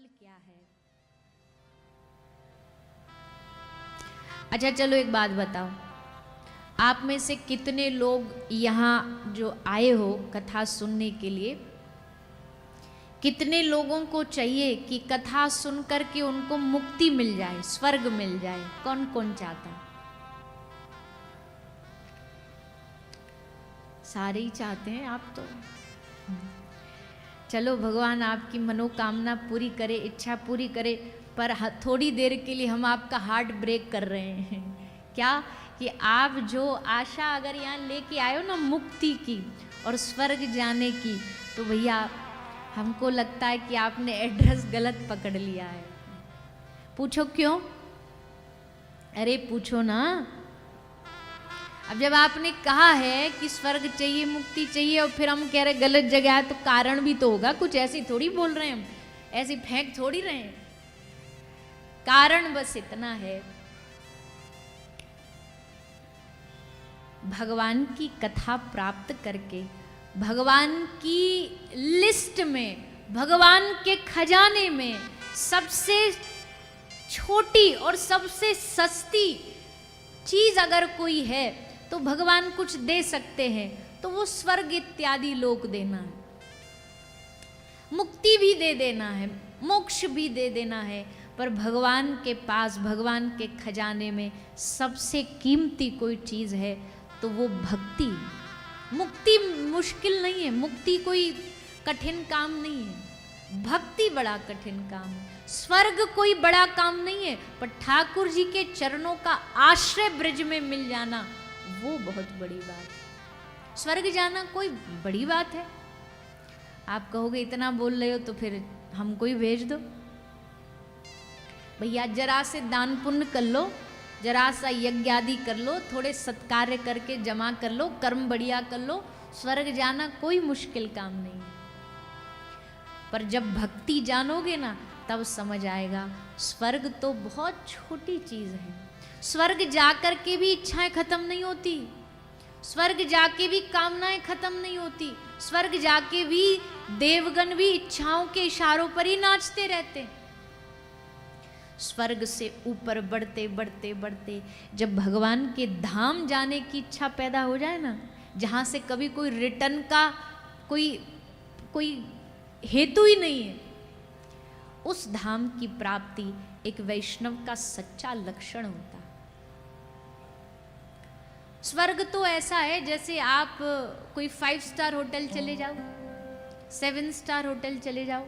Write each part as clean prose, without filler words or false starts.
फल क्या है। अच्छा चलो एक बात बताओ, आप में से कितने लोग यहाँ जो आए हो कथा सुनने के लिए, कितने लोगों को चाहिए कि कथा सुन करके उनको मुक्ति मिल जाए, स्वर्ग मिल जाए? कौन कौन चाहता है? सारे ही चाहते हैं आप तो। चलो भगवान आपकी मनोकामना पूरी करे, इच्छा पूरी करे, पर थोड़ी देर के लिए हम आपका हार्ट ब्रेक कर रहे हैं। क्या कि आप जो आशा अगर यहाँ लेके आए हो ना मुक्ति की और स्वर्ग जाने की, तो भैया हमको लगता है कि आपने एड्रेस गलत पकड़ लिया है। पूछो क्यों? अरे पूछो ना। अब जब आपने कहा है कि स्वर्ग चाहिए, मुक्ति चाहिए, और फिर हम कह रहे गलत जगह है, तो कारण भी तो होगा कुछ। ऐसे थोड़ी बोल रहे हैं हम, ऐसी फेंक थोड़ी रहे हैं। कारण बस इतना है, भगवान की कथा प्राप्त करके भगवान की लिस्ट में, भगवान के खजाने में सबसे छोटी और सबसे सस्ती चीज अगर कोई है तो भगवान कुछ दे सकते हैं, तो वो स्वर्ग इत्यादि लोक देना है, मुक्ति भी दे देना है, मोक्ष भी दे देना है। पर भगवान के पास, भगवान के खजाने में सबसे कीमती कोई चीज है तो वो भक्ति। मुक्ति मुश्किल नहीं है, मुक्ति कोई कठिन काम नहीं है, भक्ति बड़ा कठिन काम है। स्वर्ग कोई बड़ा काम नहीं है, पर ठाकुर जी के चरणों का आश्रय ब्रज में मिल जाना वो बहुत बड़ी बात है। स्वर्ग जाना कोई बड़ी बात है? आप कहोगे इतना बोल रहे हो तो फिर हमको ही भेज दो। भैया जरा से दान पुण्य कर लो, जरा सा यज्ञ आदि कर लो, थोड़े सत्कार्य करके जमा कर लो, कर्म बढ़िया कर लो, स्वर्ग जाना कोई मुश्किल काम नहीं है। पर जब भक्ति जानोगे ना तब समझ आएगा स्वर्ग तो बहुत छोटी चीज है। स्वर्ग जाकर के भी इच्छाएं खत्म नहीं होती, स्वर्ग जाके भी कामनाएं खत्म नहीं होती, स्वर्ग जाके भी देवगण भी इच्छाओं के इशारों पर ही नाचते रहते। स्वर्ग से ऊपर बढ़ते बढ़ते बढ़ते जब भगवान के धाम जाने की इच्छा पैदा हो जाए ना, जहां से कभी कोई रिटर्न का कोई हेतु ही नहीं है, उस धाम की प्राप्ति एक वैष्णव का सच्चा लक्षण होता है। स्वर्ग तो ऐसा है जैसे आप कोई 5 स्टार होटल चले जाओ, 7 स्टार होटल चले जाओ,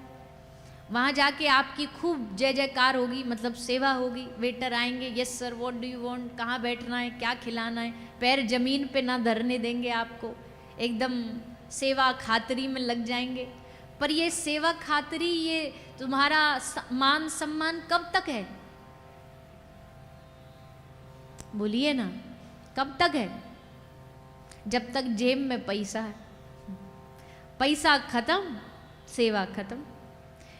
वहां जाके आपकी खूब जय जयकार होगी, मतलब सेवा होगी, वेटर आएंगे, yes sir what do you want, कहाँ बैठना है, क्या खिलाना है, पैर जमीन पे ना धरने देंगे आपको, एकदम सेवा खातरी में लग जाएंगे। पर ये सेवा खातरी, ये तुम्हारा मान सम्मान कब तक है? बोलिए ना, कब तक है? जब तक जेब में पैसा है। पैसा खत्म, सेवा खत्म।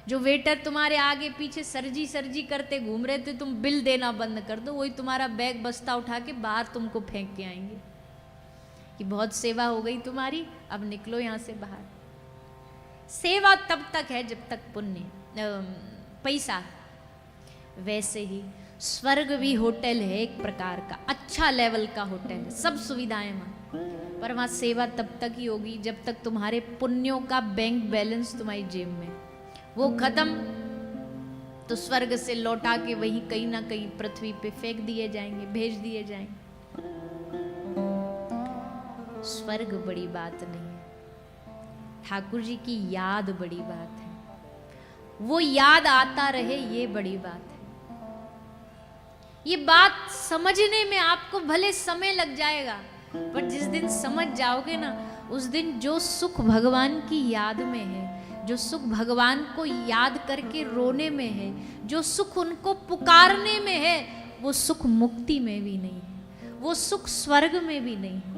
जो वेटर तुम्हारे आगे पीछे सरजी सरजी करते घूम रहे थे, तुम बिल देना बंद कर दो, वही तुम्हारा बैग बस्ता उठा के बाहर तुमको फेंक के आएंगे कि बहुत सेवा हो गई तुम्हारी, अब निकलो यहां से बाहर। सेवा तब तक है जब तक पुण्य पैसा। वैसे ही स्वर्ग भी होटल है एक प्रकार का, अच्छा लेवल का होटल है, सब सुविधाएं वहां, पर वहां सेवा तब तक ही होगी जब तक तुम्हारे पुण्यों का बैंक बैलेंस तुम्हारी जेब में, वो खत्म तो स्वर्ग से लौटा के वही कहीं ना कहीं पृथ्वी पे फेंक दिए जाएंगे, भेज दिए जाएंगे। स्वर्ग बड़ी बात नहीं है, ठाकुर जी की याद बड़ी बात है, वो याद आता रहे ये बड़ी बात है। ये बात समझने में आपको भले समय लग जाएगा, पर जिस दिन समझ जाओगे ना, उस दिन जो सुख भगवान की याद में है, जो सुख भगवान को याद करके रोने में है, जो सुख उनको पुकारने में है, वो सुख मुक्ति में भी नहीं है, वो सुख स्वर्ग में भी नहीं है।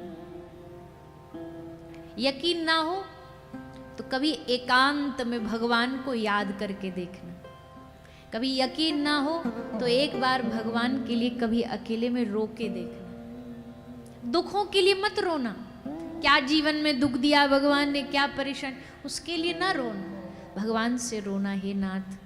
यकीन ना हो तो कभी एकांत में भगवान को याद करके देखना, कभी यकीन ना हो तो एक बार भगवान के लिए कभी अकेले में रो के देखना। दुखों के लिए मत रोना, क्या जीवन में दुख दिया भगवान ने, क्या परेशान, उसके लिए ना रोना, भगवान से रोना, हे नाथ